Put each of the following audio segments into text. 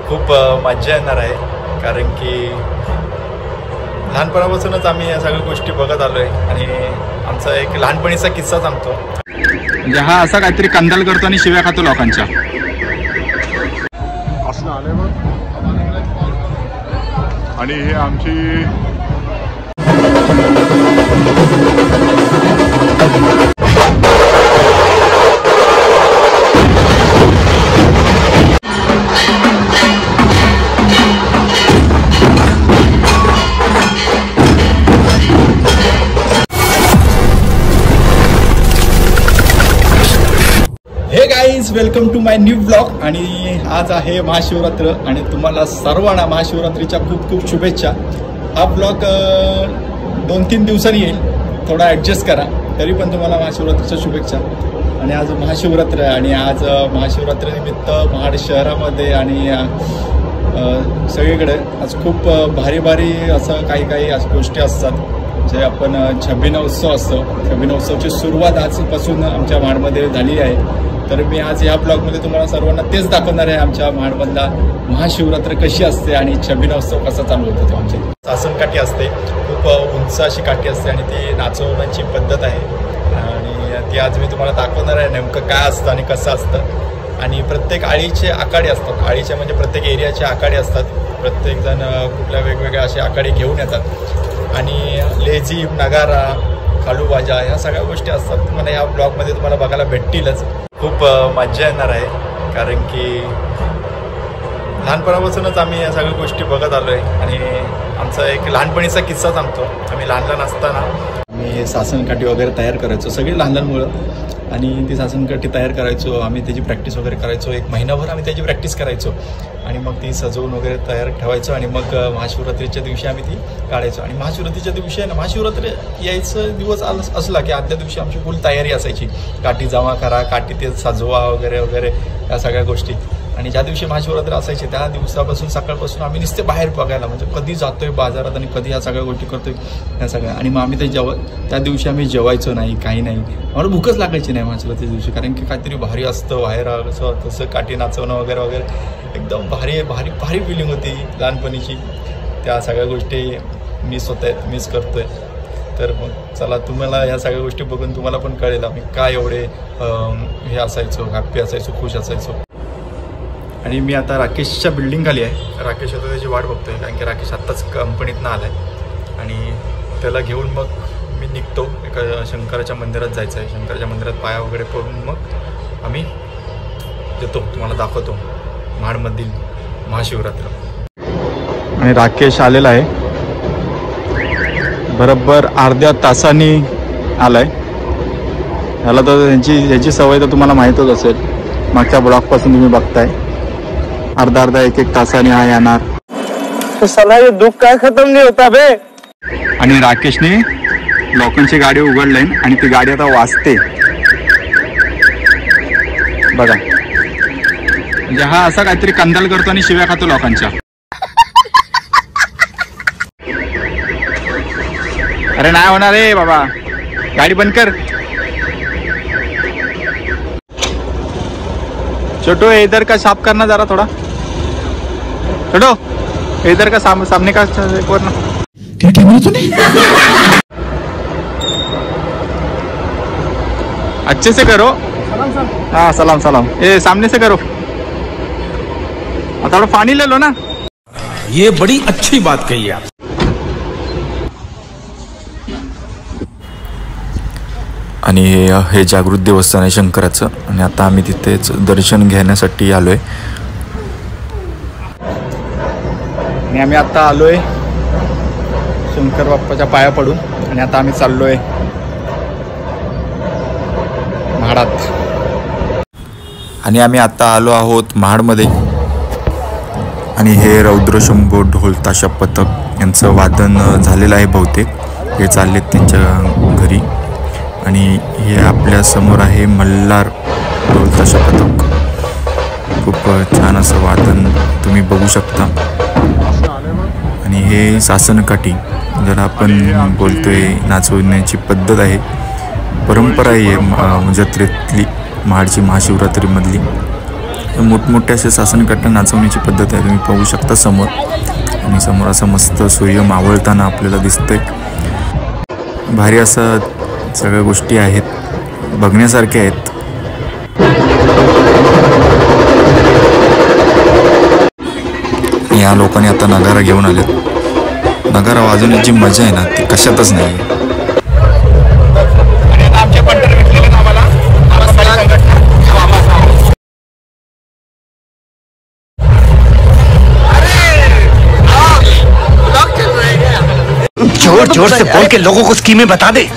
खूप मजा येणार आहे, कारण की लहानपणापासूनच आम्ही या सगळ्या गोष्टी बघत आलो आहे आणि आमचा एक लहानपणीचा किस्सा सांगतो. म्हणजे हा असा काहीतरी कंदाल करतो आणि शिव्या खातो लोकांच्या. असं आलंय बघ. आणि हे आमची welcome to my new blog. आणि आज आहे महाशिवरात्र आणि तुम्हाला सर्वांना महाशिवरात्रीच्या खूप खूप शुभेच्छा. हा ब्लॉग 2-3 दिवसांनी येईल, थोडा ॲडजस्ट करा, तरी पण तुम्हाला महाशिवरात्रीच्या शुभेच्छा. आणि आज महाशिवरात्र आहे आणि आज महाशिवरात्रीनिमित्त महाड शहरामध्ये आणि सगळीकडे आज खूप भारी भारी असं काही अशा गोष्टी असतात जे आपण छबिना उत्सव असतो. छबिना उत्सवची सुरुवात आजपासून आमच्या महाडमध्ये झाली आहे. तर मी आज या ब्लॉगमध्ये तुम्हाला सर्वांना तेच दाखवणार आहे, आमच्या महाडमधला महाशिवरात्र कशी असते आणि छबिना उत्सव कसा चालू होतो. आमची सासन काठी असते, खूप उंच अशी काठी असते आणि ती नाचवण्याची पद्धत आहे आणि ती आज मी तुम्हाला दाखवणार आहे नेमकं काय असतं आणि कसं असतं. आणि प्रत्येक आळीचे आखाडे असतात. आळीचे म्हणजे प्रत्येक एरियाचे आखाडे असतात. प्रत्येकजण कुठल्या वेगवेगळ्या असे आखाडे घेऊन येतात आणि लेझीम, नगारा, खालूबाजा ह्या सगळ्या गोष्टी असतात. मला या ब्लॉगमध्ये तुम्हाला बघायला भेटतीलच. खूप मजा येणार आहे, कारण की लहानपणापासूनच आम्ही या सगळ्या गोष्टी बघत आलो आहे आणि आमचा एक लहानपणीचा किस्सा सांगतो. आम्ही लहान असताना आम्ही सासनकाठी वगैरे तयार करायचो, सगळी लहान मुलं, आणि ती सासनकाठी तयार करायचो. आम्ही त्याची प्रॅक्टिस वगैरे करायचो. एक महिनाभर आम्ही त्याची प्रॅक्टिस करायचो आणि मग ती सजवून वगैरे तयार ठेवायचो आणि मग महाशिवरात्रीच्या दिवशी आम्ही ती काढायचो. आणि महाशिवरात्रीच्या दिवशी आहे ना, महाशिवरात्री यायचं दिवस असला की आदल्या दिवशी आमची फुल तयारी असायची. काठी जमा करा, काठी ते सजवा वगैरे वगैरे या सगळ्या गोष्टी. आणि ज्या दिवशी महाशिवरात्री असायची त्या दिवसापासून सकाळपासून आम्ही नुसते बाहेर बघायला, म्हणजे कधी जातोय बाजारात आणि कधी ह्या सगळ्या गोष्टी करतोय ह्या सगळ्या. आणि मग आम्ही त्या दिवशी आम्ही जेवायचो नाही, काही नाही, आम्हाला भूकच लागायची नाही महाशिवरात्रीच्या दिवशी, कारण की काहीतरी भारी असतं बाहेर असं तसं काठी नाचवणं वगैरे वगैरे. एकदम भारी भारी भारी फिलिंग होती लहानपणीची. त्या सगळ्या गोष्टी मिस करतोय. तर मग चला, तुम्हाला ह्या सगळ्या गोष्टी बघून तुम्हाला पण कळेल आम्ही काय एवढे हे असायचो, हॅप्पी असायचो, खुश असायचो. आणि मी आता राकेशच्या बिल्डिंग खाली आहे. राकेश आता त्याची वाट बघतोय, कारण की राकेश आत्ताच कंपनीतनं आला आहे आणि त्याला घेऊन मग मी निघतो. एका शंकराच्या मंदिरात जायचं आहे. शंकराच्या मंदिरात पाया वगैरे पडून मग आम्ही येतो, तुम्हाला दाखवतो महाडमधील महाशिवरात्र. आणि राकेश आलेला आहे, बरोबर अर्ध्या तासांनी आलाय. ह्याला तर ह्याची सवय तर तुम्हाला माहीतच असेल, मागच्या ब्लॉगपासून तुम्ही बघताय. अर्धा एक तासाने हा येणार. साला ये दुःख काय खतम नाही होता बे. आणि राकेशने लोकांची गाडी उघडली आणि ती गाडी आता वाजते बघा. म्हणजे हा असा काहीतरी कंदाल करतो आणि शिव्या खातो लोकांच्या. अरे नाही होणार रे बाबा, गाडी बंद कर. छोटू इधर का साफ करना जरा थोड़ा. छोटू इधर का सामने का करना. क्या बोला तूने? अच्छे से करो. हाँ सलाम सलाम. ये सामने से करो. थोड़ा पानी ले लो ना. ये बड़ी अच्छी बात कही आप. आणि हे जागृत देवस्थान आहे शंकराचं. आणि आता आम्ही तिथेच दर्शन घेण्यासाठी आलोय. आणि आम्ही आता आलोय शंकर बाप्पाच्या पाया पडून आणि आता आम्ही चाललोय महाडात. आणि आम्ही आता आलो आहोत महाडमध्ये. आणि हे रौद्रशंभो ढोल ताशा पथक यांचं वादन झालेलं आहे बहुतेक. हे चाललेत त्यांच्या घरी. आणि हे आपल्या समोर आहे मल्हार ढोल ताशा पथक. खूप छान असं वादन तुम्ही बघू शकता. आणि हे सासनकाठी ज्याला आपण बोलतोय, नाचवण्याची पद्धत आहे, परंपरा आहे जत्रेतली, महाडची महाशिवरात्रीमधली. मोठमोठे असे सासनकाठ्या नाचवण्याची पद्धत आहे, तुम्ही पाहू शकता समोर. आणि समोर असं मस्त सूर्य मावळताना आपल्याला दिसतंय. भारी असं सगळ्या गोष्टी आहेत, बघण्यासारख्या आहेत. या लोकांनी आता नगारा घेऊन आलेत. नगारा वाजवण्याची मजा आहे ना ती कशातच नाही. जोर जोर से बोल के लोगों को स्कीमें बता दे.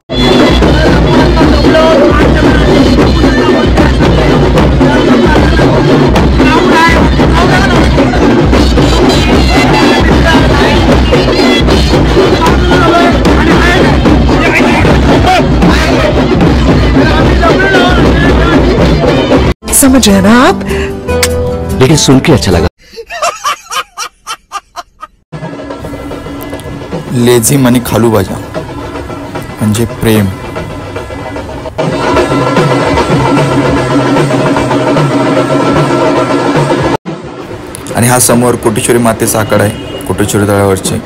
समझ रहे ना आप, लेकिन सुन के अच्छा लगा. लेझिम आणि खालूबाजा म्हणजे प्रेम. आणि हा समोर कोटेश्वरी मातेचा आकडा आहे. कोटेश्वरी तळ्यावरची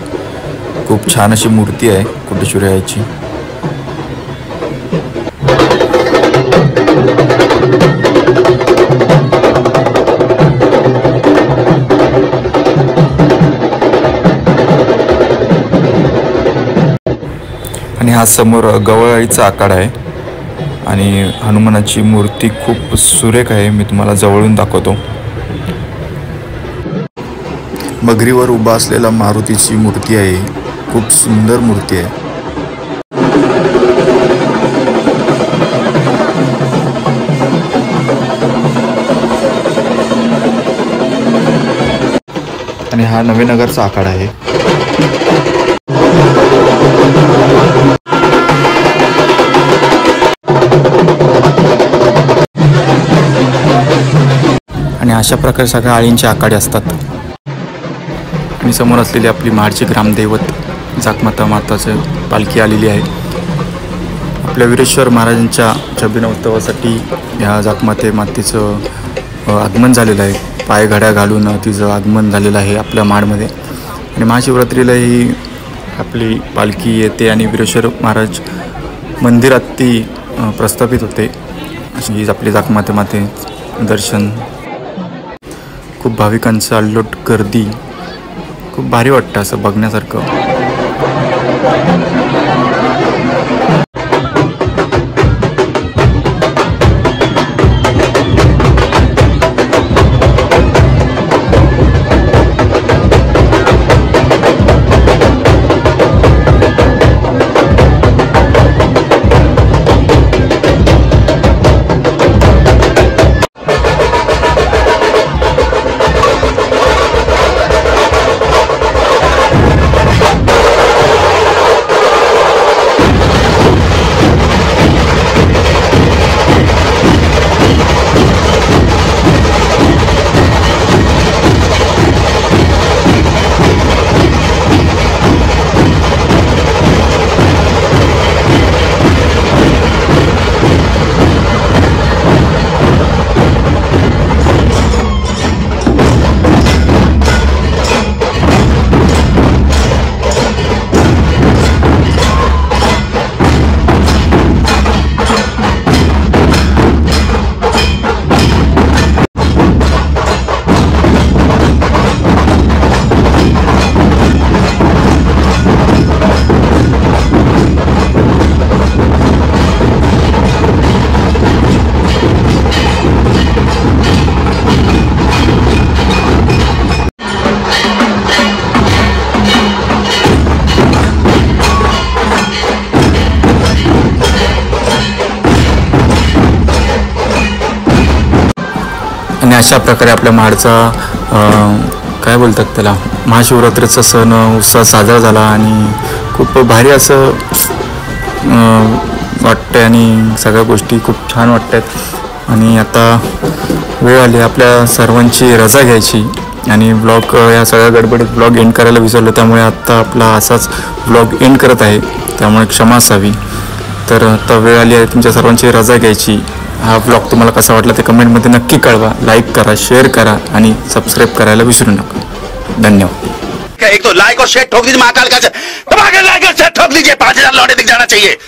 खूप छान अशी मूर्ती आहे कोटेश्वरी आईची. आणि हा समोर गवळाईचा आखाडा आहे आणि हनुमानाची मूर्ती खूप सुरेख आहे. मी तुम्हाला जवळून दाखवतो. मगरीवर उभा असलेला मारुतीची मूर्ती आहे, खूप सुंदर मूर्ती आहे. आणि हा नवीनगरचा आखाडा आहे. आणि अशा प्रकारे सगळ्या आळींचे आखाडे असतात. आणि समोर असलेली आपली महाडची ग्रामदैवत जाकमाता माताचं पालखी आलेली आहे. आपल्या वीरेश्वर महाराजांच्या 26व्या उत्सवासाठी ह्या जाकमाते मातेचं आगमन झालेलं आहे. पायघड्या घालून तिचं आगमन झालेलं आहे आपल्या महाडमध्ये. आणि महाशिवरात्रीलाही आपली पालखी येते आणि वीरेश्वर महाराज मंदिरात ती प्रस्थापित होते. अशी आपली जाकमाते दर्शन. खूप भाविकांचं अल्लोट गर्दी, खूप भारी वाटतं असं बघण्यासारखं. आणि अशा प्रकारे आपल्या महाडचा काय बोलतात त्याला महाशिवरात्रीचा सण उत्साह साजरा झाला आणि खूप भारी असं वाटतं आणि सगळ्या गोष्टी खूप छान वाटतात. आणि आता वेळ आली आपल्या सर्वांची रजा घ्यायची आणि ब्लॉग या सगळ्या गडबडीत ब्लॉग एंड करायला विसरलो, त्यामुळे आत्ता आपला असाच ब्लॉग एंड करत आहे, त्यामुळे क्षमा असावी. तर आता वेळ आली आहे तुमच्या सर्वांची रजा घ्यायची हा ब्लॉग तुम्हाला कसा वाटला ते कमेंटमध्ये नक्की कळवा. लाईक करा, शेअर करा आणि सबस्क्राईब करायला विसरू नका. धन्यवाद. एक तो लाइक और शेयर ठोक दीजिए महाकाल का, दबा के लाइक और शेयर ठोक दीजिए, 5000 लौटे दिख जाना चाहिए.